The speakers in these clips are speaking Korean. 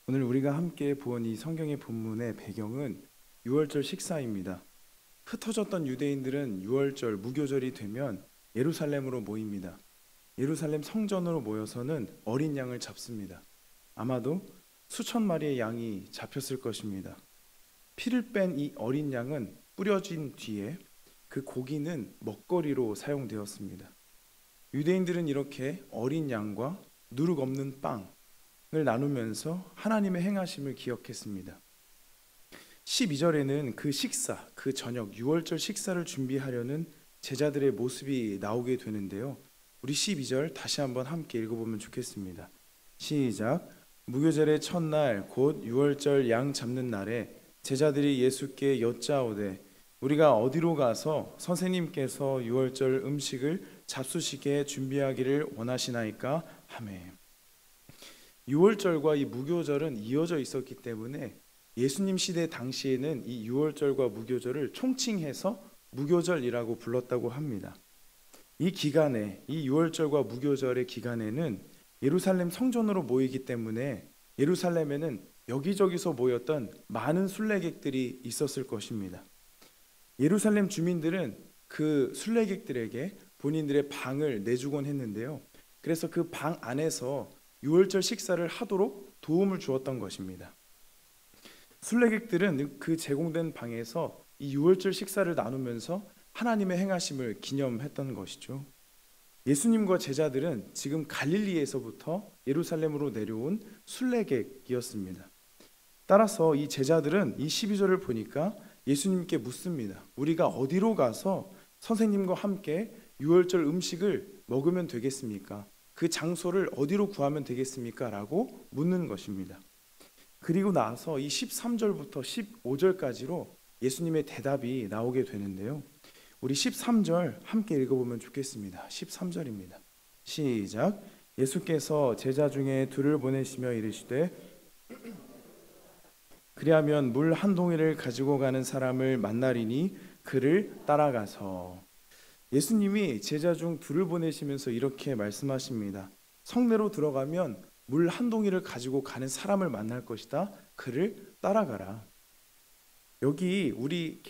오늘 우리가 함께 본 이 성경의 본문의 배경은 유월절 식사입니다. 흩어졌던 유대인들은 유월절 무교절이 되면 예루살렘으로 모입니다. 예루살렘 성전으로 모여서는 어린 양을 잡습니다. 아마도 수천 마리의 양이 잡혔을 것입니다. 피를 뺀 이 어린 양은 뿌려진 뒤에 그 고기는 먹거리로 사용되었습니다. 유대인들은 이렇게 어린 양과 누룩 없는 빵을 나누면서 하나님의 행하심을 기억했습니다. 12절에는 그 식사, 그 저녁 유월절 식사를 준비하려는 제자들의 모습이 나오게 되는데요. 우리 12절 다시 한번 함께 읽어보면 좋겠습니다. 시작. 무교절의 첫날 곧 유월절 양 잡는 날에 제자들이 예수께 여짜오되 우리가 어디로 가서 선생님께서 유월절 음식을 잡수시게 준비하기를 원하시나이까 하매. 유월절과 이 무교절은 이어져 있었기 때문에 예수님 시대 당시에는 이 유월절과 무교절을 총칭해서 무교절이라고 불렀다고 합니다. 이 기간에, 이 유월절과 무교절의 기간에는 예루살렘 성전으로 모이기 때문에 예루살렘에는 여기저기서 모였던 많은 순례객들이 있었을 것입니다. 예루살렘 주민들은 그 순례객들에게 본인들의 방을 내주곤 했는데요. 그래서 그 방 안에서 유월절 식사를 하도록 도움을 주었던 것입니다. 순례객들은 그 제공된 방에서 이 유월절 식사를 나누면서 하나님의 행하심을 기념했던 것이죠. 예수님과 제자들은 지금 갈릴리에서부터 예루살렘으로 내려온 순례객이었습니다. 따라서 이 제자들은 이 12절을 보니까 예수님께 묻습니다. 우리가 어디로 가서 선생님과 함께 유월절 음식을 먹으면 되겠습니까? 그 장소를 어디로 구하면 되겠습니까? 라고 묻는 것입니다. 그리고 나서 이 13절부터 15절까지로 예수님의 대답이 나오게 되는데요. 우리 13절 함께 읽어보면 좋겠습니다. 13절입니다. 시작. 예수께서 제자 중에 둘을 보내시며 이르시되 그리하면 물 한 동이를 가지고 가는 사람을 만나리니 그를 따라가서. 예수님이 제자 중 둘을 보내시면서 이렇게 말씀하십니다. 성내로 들어가면 물 한 동이를 가지고 가는 사람을 만날 것이다. 그를 따라가라. 여기 우리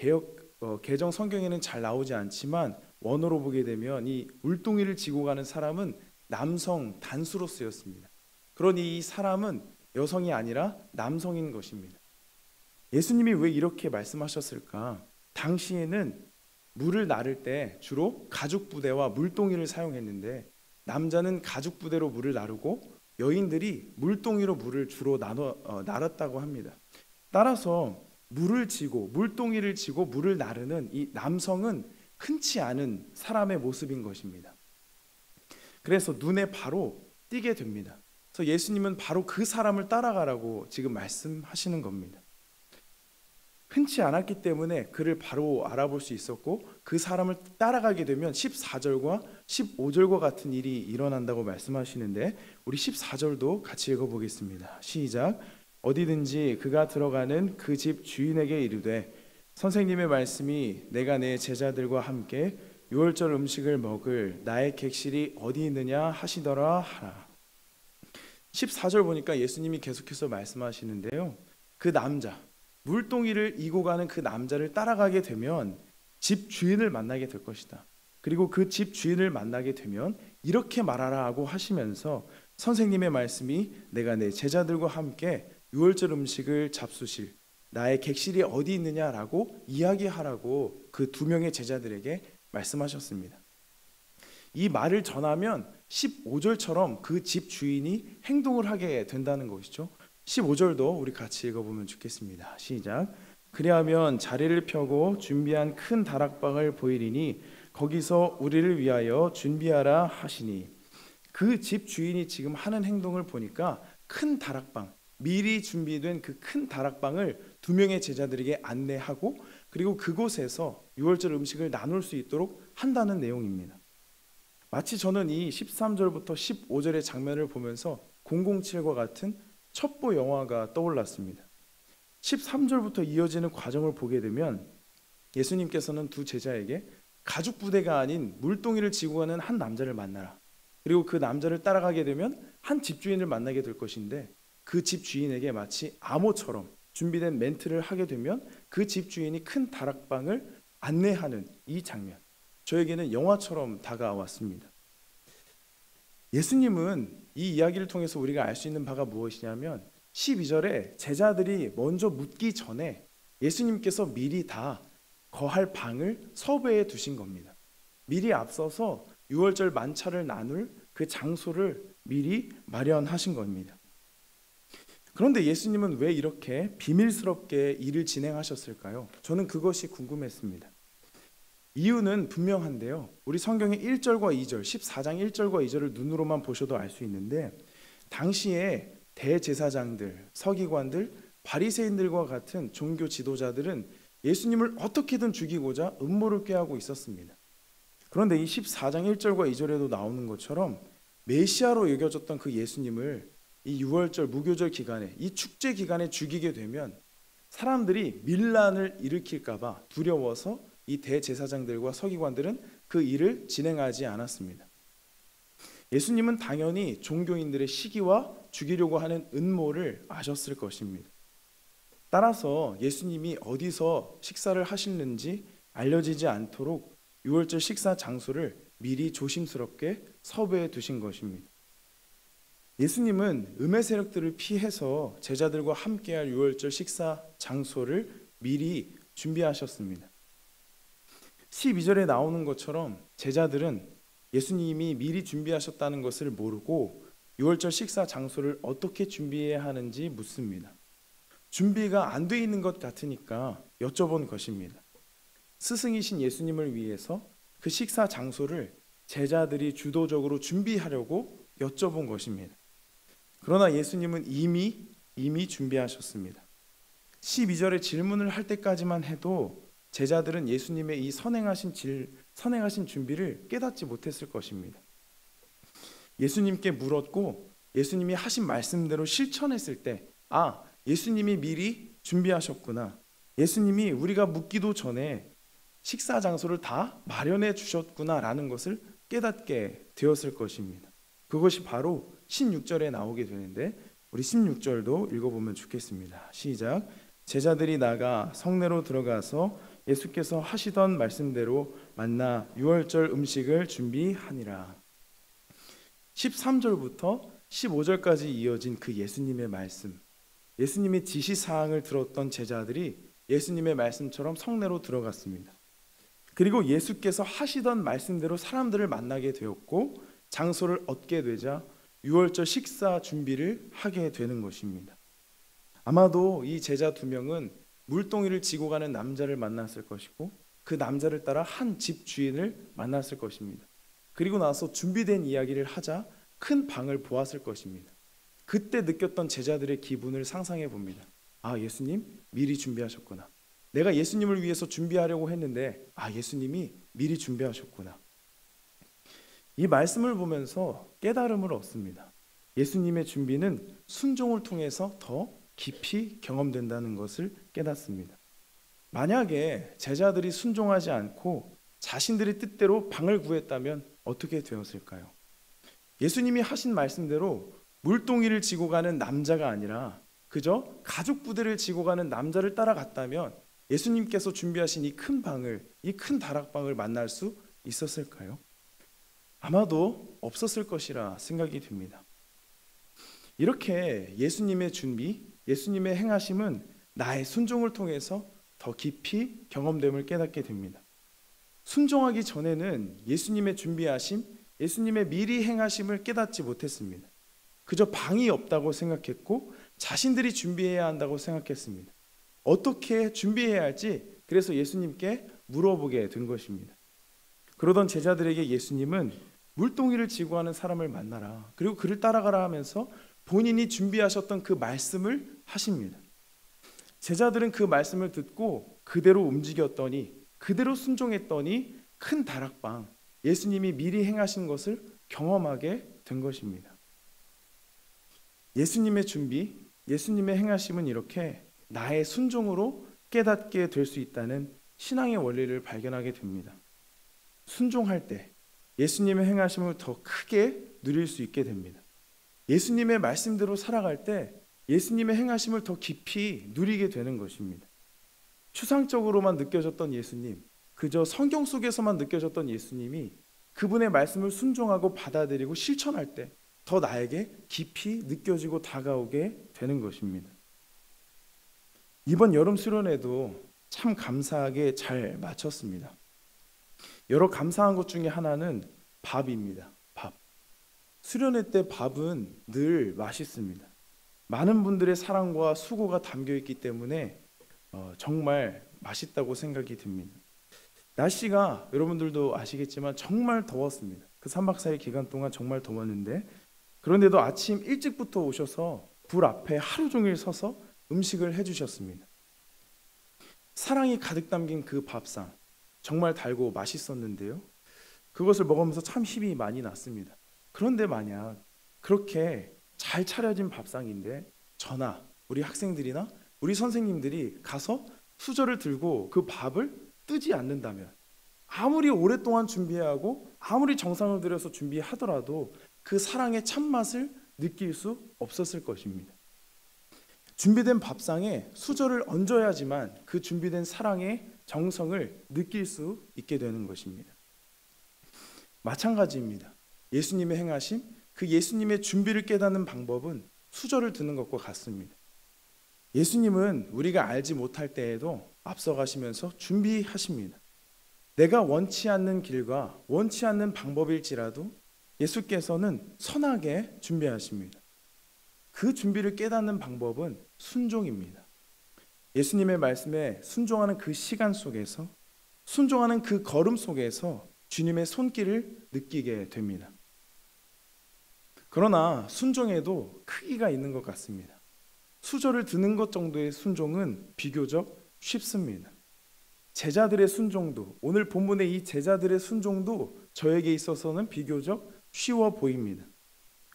개정 성경에는 잘 나오지 않지만 원어로 보게 되면 이 물동이를 지고 가는 사람은 남성 단수로 쓰였습니다. 그러니 이 사람은 여성이 아니라 남성인 것입니다. 예수님이 왜 이렇게 말씀하셨을까? 당시에는 물을 나를 때 주로 가죽 부대와 물동이를 사용했는데 남자는 가죽 부대로 물을 나르고 여인들이 물동이로 물을 주로 나랐다고 합니다. 따라서 물을 지고 물동이를 지고 물을 나르는 이 남성은 흔치 않은 사람의 모습인 것입니다. 그래서 눈에 바로 띄게 됩니다. 그래서 예수님은 바로 그 사람을 따라가라고 지금 말씀하시는 겁니다. 흔치 않았기 때문에 그를 바로 알아볼 수 있었고 그 사람을 따라가게 되면 14절과 15절과 같은 일이 일어난다고 말씀하시는데 우리 14절도 같이 읽어보겠습니다. 시작. 어디든지 그가 들어가는 그 집 주인에게 이르되 선생님의 말씀이 내가 내 제자들과 함께 유월절 음식을 먹을 나의 객실이 어디 있느냐 하시더라 하라. 14절 보니까 예수님이 계속해서 말씀하시는데요. 그 남자 물동이를 이고 가는 그 남자를 따라가게 되면 집 주인을 만나게 될 것이다. 그리고 그 집 주인을 만나게 되면 이렇게 말하라고 하시면서 선생님의 말씀이 내가 내 제자들과 함께 유월절 음식을 잡수실 나의 객실이 어디 있느냐라고 이야기하라고 그 두 명의 제자들에게 말씀하셨습니다. 이 말을 전하면 15절처럼 그 집 주인이 행동을 하게 된다는 것이죠. 15절도 우리 같이 읽어보면 좋겠습니다. 시작. 그리하면 자리를 펴고 준비한 큰 다락방을 보이리니 거기서 우리를 위하여 준비하라 하시니. 그 집 주인이 지금 하는 행동을 보니까 큰 다락방, 미리 준비된 그 큰 다락방을 두 명의 제자들에게 안내하고 그리고 그곳에서 유월절 음식을 나눌 수 있도록 한다는 내용입니다. 마치 저는 이 13절부터 15절의 장면을 보면서 007과 같은 첩보 영화가 떠올랐습니다. 13절부터 이어지는 과정을 보게 되면 예수님께서는 두 제자에게 가죽 부대가 아닌 물동이를 지고 가는 한 남자를 만나라. 그리고 그 남자를 따라가게 되면 한 집주인을 만나게 될 것인데 그 집 주인에게 마치 암호처럼 준비된 멘트를 하게 되면 그 집 주인이 큰 다락방을 안내하는 이 장면, 저에게는 영화처럼 다가왔습니다. 예수님은 이 이야기를 통해서 우리가 알 수 있는 바가 무엇이냐면 12절에 제자들이 먼저 묻기 전에 예수님께서 미리 다 거할 방을 섭외해 두신 겁니다. 미리 앞서서 유월절 만찬을 나눌 그 장소를 미리 마련하신 겁니다. 그런데 예수님은 왜 이렇게 비밀스럽게 일을 진행하셨을까요? 저는 그것이 궁금했습니다. 이유는 분명한데요. 우리 성경의 1절과 2절, 14장 1절과 2절을 눈으로만 보셔도 알 수 있는데 당시에 대제사장들, 서기관들, 바리새인들과 같은 종교 지도자들은 예수님을 어떻게든 죽이고자 음모를 꾀하고 있었습니다. 그런데 이 14장 1절과 2절에도 나오는 것처럼 메시아로 여겨졌던 그 예수님을 이 유월절 무교절 기간에, 이 축제 기간에 죽이게 되면 사람들이 밀란을 일으킬까 봐 두려워서 이 대제사장들과 서기관들은 그 일을 진행하지 않았습니다. 예수님은 당연히 종교인들의 시기와 죽이려고 하는 음모를 아셨을 것입니다. 따라서 예수님이 어디서 식사를 하시는지 알려지지 않도록 유월절 식사 장소를 미리 조심스럽게 섭외해 두신 것입니다. 예수님은 음의 세력들을 피해서 제자들과 함께할 유월절 식사 장소를 미리 준비하셨습니다. 12절에 나오는 것처럼 제자들은 예수님이 미리 준비하셨다는 것을 모르고 유월절 식사 장소를 어떻게 준비해야 하는지 묻습니다. 준비가 안 돼 있는 것 같으니까 여쭤본 것입니다. 스승이신 예수님을 위해서 그 식사 장소를 제자들이 주도적으로 준비하려고 여쭤본 것입니다. 그러나 예수님은 이미 준비하셨습니다. 12절에 질문을 할 때까지만 해도 제자들은 예수님의 이 선행하신 준비를 깨닫지 못했을 것입니다. 예수님께 물었고 예수님이 하신 말씀대로 실천했을 때, 아, 예수님이 미리 준비하셨구나. 예수님이 우리가 묻기도 전에 식사 장소를 다 마련해 주셨구나라는 것을 깨닫게 되었을 것입니다. 그것이 바로 16절에 나오게 되는데 우리 16절도 읽어보면 좋겠습니다. 시작. 제자들이 나가 성내로 들어가서 예수께서 하시던 말씀대로 만나 유월절 음식을 준비하니라. 13절부터 15절까지 이어진 그 예수님의 말씀, 예수님의 지시사항을 들었던 제자들이 예수님의 말씀처럼 성내로 들어갔습니다. 그리고 예수께서 하시던 말씀대로 사람들을 만나게 되었고 장소를 얻게 되자 유월절 식사 준비를 하게 되는 것입니다. 아마도 이 제자 2명은 물동이를 지고 가는 남자를 만났을 것이고 그 남자를 따라 한 집 주인을 만났을 것입니다. 그리고 나서 준비된 이야기를 하자 큰 방을 보았을 것입니다. 그때 느꼈던 제자들의 기분을 상상해 봅니다. 아, 예수님 미리 준비하셨구나. 내가 예수님을 위해서 준비하려고 했는데 예수님이 미리 준비하셨구나. 이 말씀을 보면서 깨달음을 얻습니다. 예수님의 준비는 순종을 통해서 더 깊이 경험된다는 것을 깨닫습니다. 만약에 제자들이 순종하지 않고 자신들의 뜻대로 방을 구했다면 어떻게 되었을까요? 예수님이 하신 말씀대로 물동이를 지고 가는 남자가 아니라 그저 가죽 부대를 지고 가는 남자를 따라갔다면 예수님께서 준비하신 이 큰 방을, 이 큰 다락방을 만날 수 있었을까요? 아마도 없었을 것이라 생각이 듭니다. 이렇게 예수님의 준비, 예수님의 행하심은 나의 순종을 통해서 더 깊이 경험됨을 깨닫게 됩니다. 순종하기 전에는 예수님의 준비하심, 예수님의 미리 행하심을 깨닫지 못했습니다. 그저 방이 없다고 생각했고 자신들이 준비해야 한다고 생각했습니다. 어떻게 준비해야 할지 그래서 예수님께 물어보게 된 것입니다. 그러던 제자들에게 예수님은 물동이를 지고 가는 사람을 만나라. 그리고 그를 따라가라 하면서 본인이 준비하셨던 그 말씀을 하십니다. 제자들은 그 말씀을 듣고 그대로 움직였더니 그대로 순종했더니 큰 다락방, 예수님이 미리 행하신 것을 경험하게 된 것입니다. 예수님의 준비, 예수님의 행하심은 이렇게 나의 순종으로 깨닫게 될 수 있다는 신앙의 원리를 발견하게 됩니다. 순종할 때 예수님의 행하심을 더 크게 누릴 수 있게 됩니다. 예수님의 말씀대로 살아갈 때 예수님의 행하심을 더 깊이 누리게 되는 것입니다. 추상적으로만 느껴졌던 예수님, 그저 성경 속에서만 느껴졌던 예수님이 그분의 말씀을 순종하고 받아들이고 실천할 때 더 나에게 깊이 느껴지고 다가오게 되는 것입니다. 이번 여름 수련회도 참 감사하게 잘 마쳤습니다. 여러 감사한 것 중에 하나는 밥입니다. 밥. 수련회 때 밥은 늘 맛있습니다. 많은 분들의 사랑과 수고가 담겨 있기 때문에 정말 맛있다고 생각이 듭니다. 날씨가 여러분들도 아시겠지만 정말 더웠습니다. 그 3박 4일 기간 동안 정말 더웠는데, 그런데도 아침 일찍부터 오셔서 불 앞에 하루 종일 서서 음식을 해주셨습니다. 사랑이 가득 담긴 그 밥상, 정말 달고 맛있었는데요, 그것을 먹으면서 참 힘이 많이 났습니다. 그런데 만약 그렇게 잘 차려진 밥상인데 저나 우리 학생들이나 우리 선생님들이 가서 수저를 들고 그 밥을 뜨지 않는다면, 아무리 오랫동안 준비하고 아무리 정성을 들여서 준비하더라도 그 사랑의 참맛을 느낄 수 없었을 것입니다. 준비된 밥상에 수저를 얹어야지만 그 준비된 사랑의 정성을 느낄 수 있게 되는 것입니다. 마찬가지입니다. 예수님의 행하심, 그 예수님의 준비를 깨닫는 방법은 수저를 드는 것과 같습니다. 예수님은 우리가 알지 못할 때에도 앞서가시면서 준비하십니다. 내가 원치 않는 길과 원치 않는 방법일지라도 예수께서는 선하게 준비하십니다. 그 준비를 깨닫는 방법은 순종입니다. 예수님의 말씀에 순종하는 그 시간 속에서, 순종하는 그 걸음 속에서 주님의 손길을 느끼게 됩니다. 그러나 순종에도 크기가 있는 것 같습니다. 수저를 드는 것 정도의 순종은 비교적 쉽습니다. 제자들의 순종도, 오늘 본문의 이 제자들의 순종도 저에게 있어서는 비교적 쉬워 보입니다.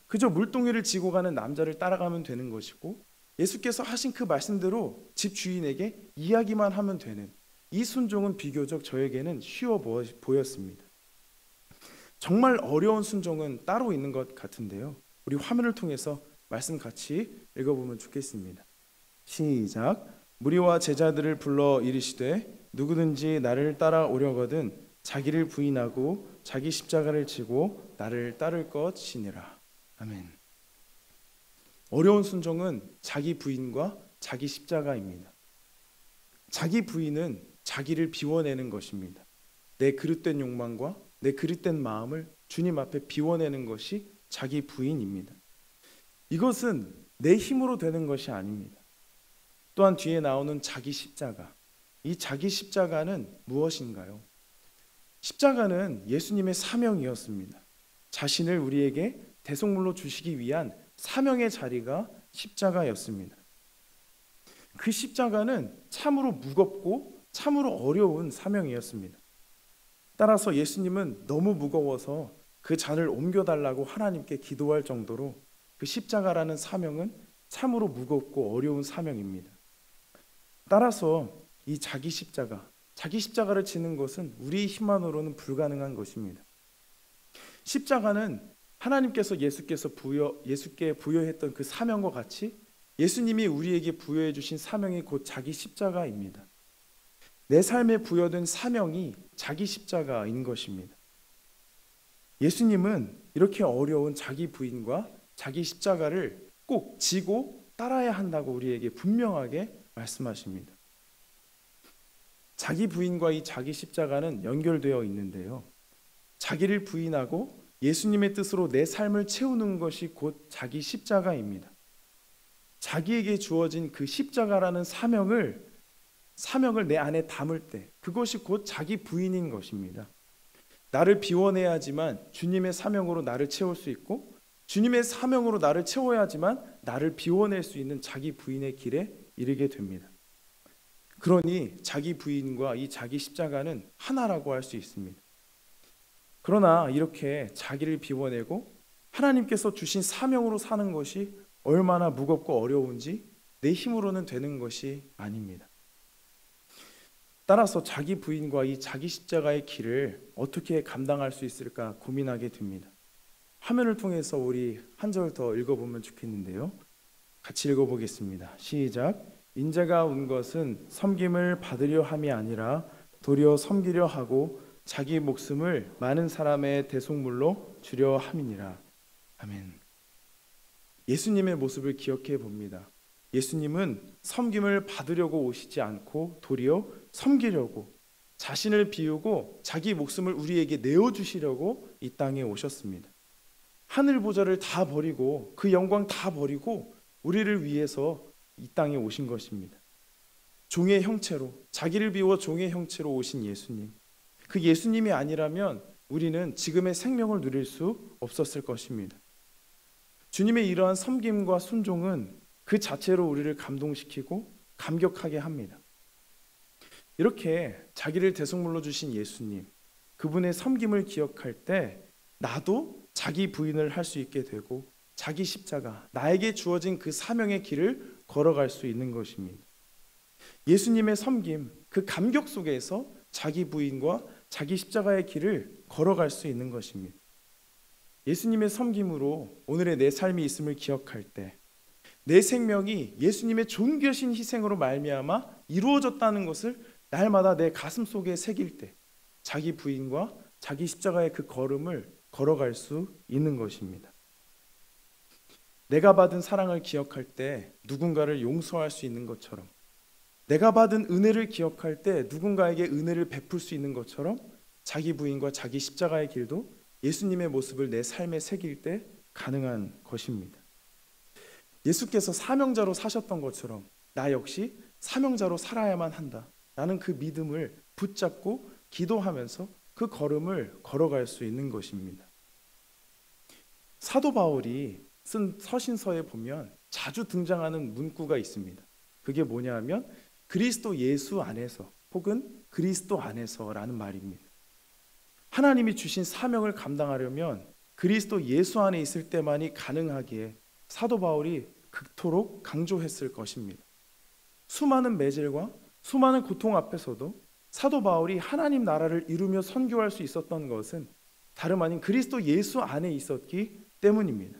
그저 물동이를 지고 가는 남자를 따라가면 되는 것이고, 예수께서 하신 그 말씀대로 집 주인에게 이야기만 하면 되는 이 순종은 비교적 저에게는 쉬워 보였습니다. 정말 어려운 순종은 따로 있는 것 같은데요, 우리 화면을 통해서 말씀 같이 읽어보면 좋겠습니다. 시작. 무리와 제자들을 불러 이르시되 누구든지 나를 따라오려거든 자기를 부인하고 자기 십자가를 지고 나를 따를 것이니라. 아멘. 어려운 순종은 자기 부인과 자기 십자가입니다. 자기 부인은 자기를 비워내는 것입니다. 내 그릇된 욕망과 내 그릇된 마음을 주님 앞에 비워내는 것이 자기 부인입니다. 이것은 내 힘으로 되는 것이 아닙니다. 또한 뒤에 나오는 자기 십자가, 이 자기 십자가는 무엇인가요? 십자가는 예수님의 사명이었습니다. 자신을 우리에게 대속물로 주시기 위한 사명의 자리가 십자가였습니다. 그 십자가는 참으로 무겁고 참으로 어려운 사명이었습니다. 따라서 예수님은 너무 무거워서 그 잔을 옮겨달라고 하나님께 기도할 정도로 그 십자가라는 사명은 참으로 무겁고 어려운 사명입니다. 따라서 이 자기 십자가를 지는 것은 우리 힘만으로는 불가능한 것입니다. 십자가는 하나님께서 예수께 부여했던 그 사명과 같이 예수님이 우리에게 부여해 주신 사명이 곧 자기 십자가입니다. 내 삶에 부여된 사명이 자기 십자가인 것입니다. 예수님은 이렇게 어려운 자기 부인과 자기 십자가를 꼭 지고 따라야 한다고 우리에게 분명하게 말씀하십니다. 자기 부인과 이 자기 십자가는 연결되어 있는데요, 자기를 부인하고 예수님의 뜻으로 내 삶을 채우는 것이 곧 자기 십자가입니다. 자기에게 주어진 그 십자가라는 사명을 내 안에 담을 때 그것이 곧 자기 부인인 것입니다. 나를 비워내야지만 주님의 사명으로 나를 채울 수 있고, 주님의 사명으로 나를 채워야지만 나를 비워낼 수 있는 자기 부인의 길에 이르게 됩니다. 그러니 자기 부인과 이 자기 십자가는 하나라고 할 수 있습니다. 그러나 이렇게 자기를 비워내고 하나님께서 주신 사명으로 사는 것이 얼마나 무겁고 어려운지 내 힘으로는 되는 것이 아닙니다. 따라서 자기 부인과 이 자기 십자가의 길을 어떻게 감당할 수 있을까 고민하게 됩니다. 화면을 통해서 우리 한 절 더 읽어보면 좋겠는데요, 같이 읽어보겠습니다. 시작. 인자가 온 것은 섬김을 받으려 함이 아니라 도리어 섬기려 하고 자기 목숨을 많은 사람의 대속물로 주려 함이니라. 아멘. 예수님의 모습을 기억해 봅니다. 예수님은 섬김을 받으려고 오시지 않고 도리어 섬기려고, 자신을 비우고 자기 목숨을 우리에게 내어주시려고 이 땅에 오셨습니다. 하늘 보좌를 다 버리고 그 영광 다 버리고 우리를 위해서 이 땅에 오신 것입니다. 종의 형체로, 자기를 비워 종의 형체로 오신 예수님, 그 예수님이 아니라면 우리는 지금의 생명을 누릴 수 없었을 것입니다. 주님의 이러한 섬김과 순종은 그 자체로 우리를 감동시키고 감격하게 합니다. 이렇게 자기를 대속물로 주신 예수님, 그분의 섬김을 기억할 때 나도 자기 부인을 할 수 있게 되고 자기 십자가, 나에게 주어진 그 사명의 길을 걸어갈 수 있는 것입니다. 예수님의 섬김, 그 감격 속에서 자기 부인과 자기 십자가의 길을 걸어갈 수 있는 것입니다. 예수님의 섬김으로 오늘의 내 삶이 있음을 기억할 때 내 생명이 예수님의 존귀하신 희생으로 말미암아 이루어졌다는 것을 날마다 내 가슴 속에 새길 때 자기 부인과 자기 십자가의 그 걸음을 걸어갈 수 있는 것입니다. 내가 받은 사랑을 기억할 때 누군가를 용서할 수 있는 것처럼, 내가 받은 은혜를 기억할 때 누군가에게 은혜를 베풀 수 있는 것처럼 자기 부인과 자기 십자가의 길도 예수님의 모습을 내 삶에 새길 때 가능한 것입니다. 예수께서 사명자로 사셨던 것처럼 나 역시 사명자로 살아야만 한다 라는 그 믿음을 붙잡고 기도하면서 그 걸음을 걸어갈 수 있는 것입니다. 사도 바울이 쓴 서신서에 보면 자주 등장하는 문구가 있습니다. 그게 뭐냐 하면 그리스도 예수 안에서 혹은 그리스도 안에서라는 말입니다. 하나님이 주신 사명을 감당하려면 그리스도 예수 안에 있을 때만이 가능하기에 사도 바울이 극토록 강조했을 것입니다. 수많은 매질과 수많은 고통 앞에서도 사도 바울이 하나님 나라를 이루며 선교할 수 있었던 것은 다름 아닌 그리스도 예수 안에 있었기 때문입니다.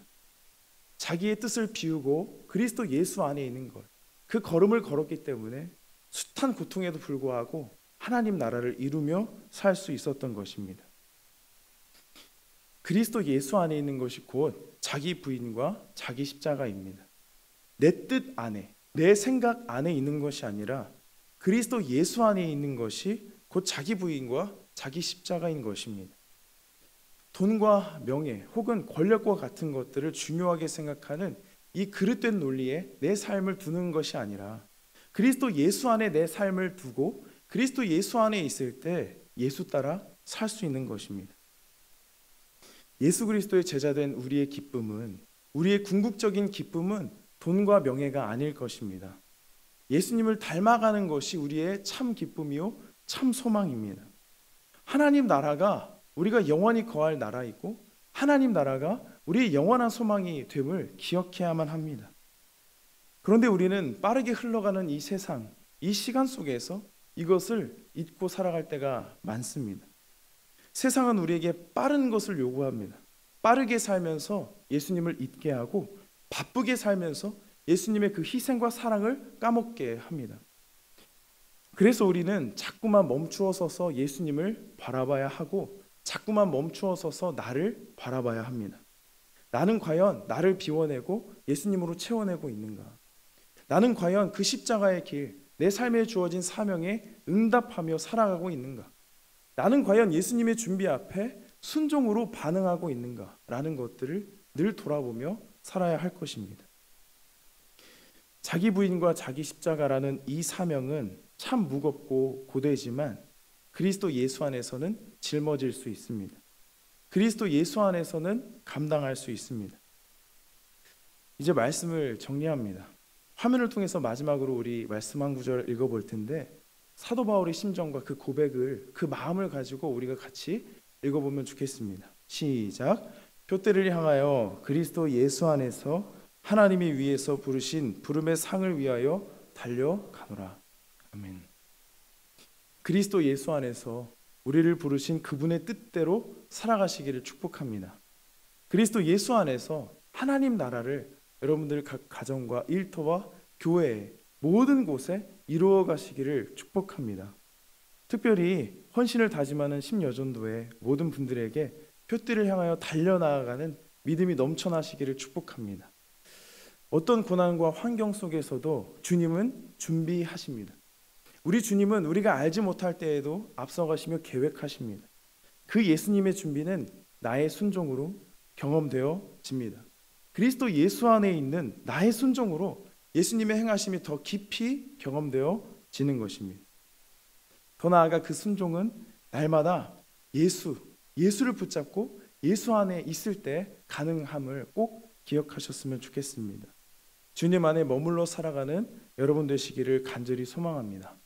자기의 뜻을 비우고 그리스도 예수 안에 있는 것, 그 걸음을 걸었기 때문에 숱한 고통에도 불구하고 하나님 나라를 이루며 살 수 있었던 것입니다. 그리스도 예수 안에 있는 것이 곧 자기 부인과 자기 십자가입니다. 내 뜻 안에, 내 생각 안에 있는 것이 아니라 그리스도 예수 안에 있는 것이 곧 자기 부인과 자기 십자가인 것입니다. 돈과 명예 혹은 권력과 같은 것들을 중요하게 생각하는 이 그릇된 논리에 내 삶을 두는 것이 아니라 그리스도 예수 안에 내 삶을 두고 그리스도 예수 안에 있을 때 예수 따라 살 수 있는 것입니다. 예수 그리스도의 제자된 우리의 기쁨은, 우리의 궁극적인 기쁨은 돈과 명예가 아닐 것입니다. 예수님을 닮아가는 것이 우리의 참 기쁨이요 참 소망입니다. 하나님 나라가 우리가 영원히 거할 나라이고 하나님 나라가 우리의 영원한 소망이 됨을 기억해야만 합니다. 그런데 우리는 빠르게 흘러가는 이 세상, 이 시간 속에서 이것을 잊고 살아갈 때가 많습니다. 세상은 우리에게 빠른 것을 요구합니다. 빠르게 살면서 예수님을 잊게 하고 바쁘게 살면서 예수님의 그 희생과 사랑을 까먹게 합니다. 그래서 우리는 자꾸만 멈추어 서서 예수님을 바라봐야 하고 자꾸만 멈추어 서서 나를 바라봐야 합니다. 나는 과연 나를 비워내고 예수님으로 채워내고 있는가? 나는 과연 그 십자가의 길, 내 삶에 주어진 사명에 응답하며 살아가고 있는가? 나는 과연 예수님의 준비 앞에 순종으로 반응하고 있는가? 라는 것들을 늘 돌아보며 살아야 할 것입니다. 자기 부인과 자기 십자가라는 이 사명은 참 무겁고 고되지만 그리스도 예수 안에서는 짊어질 수 있습니다. 그리스도 예수 안에서는 감당할 수 있습니다. 이제 말씀을 정리합니다. 화면을 통해서 마지막으로 우리 말씀 한 구절을 읽어볼 텐데 사도 바울의 심정과 그 고백을, 그 마음을 가지고 우리가 같이 읽어보면 좋겠습니다. 시작. 표대를 향하여 그리스도 예수 안에서 하나님이 위에서 부르신 부름의 상을 위하여 달려가노라. 아멘. 그리스도 예수 안에서 우리를 부르신 그분의 뜻대로 살아가시기를 축복합니다. 그리스도 예수 안에서 하나님 나라를 여러분들 각 가정과 일터와 교회 모든 곳에 이루어 가시기를 축복합니다. 특별히 헌신을 다짐하는 심여전도회 모든 분들에게 표띠를 향하여 달려나가는 믿음이 넘쳐나시기를 축복합니다. 어떤 고난과 환경 속에서도 주님은 준비하십니다. 우리 주님은 우리가 알지 못할 때에도 앞서가시며 계획하십니다. 그 예수님의 준비는 나의 순종으로 경험되어집니다. 그리스도 예수 안에 있는 나의 순종으로 예수님의 행하심이 더 깊이 경험되어지는 것입니다. 더 나아가 그 순종은 날마다 예수를 붙잡고 예수 안에 있을 때 가능함을 꼭 기억하셨으면 좋겠습니다. 주님 안에 머물러 살아가는 여러분 되시기를 간절히 소망합니다.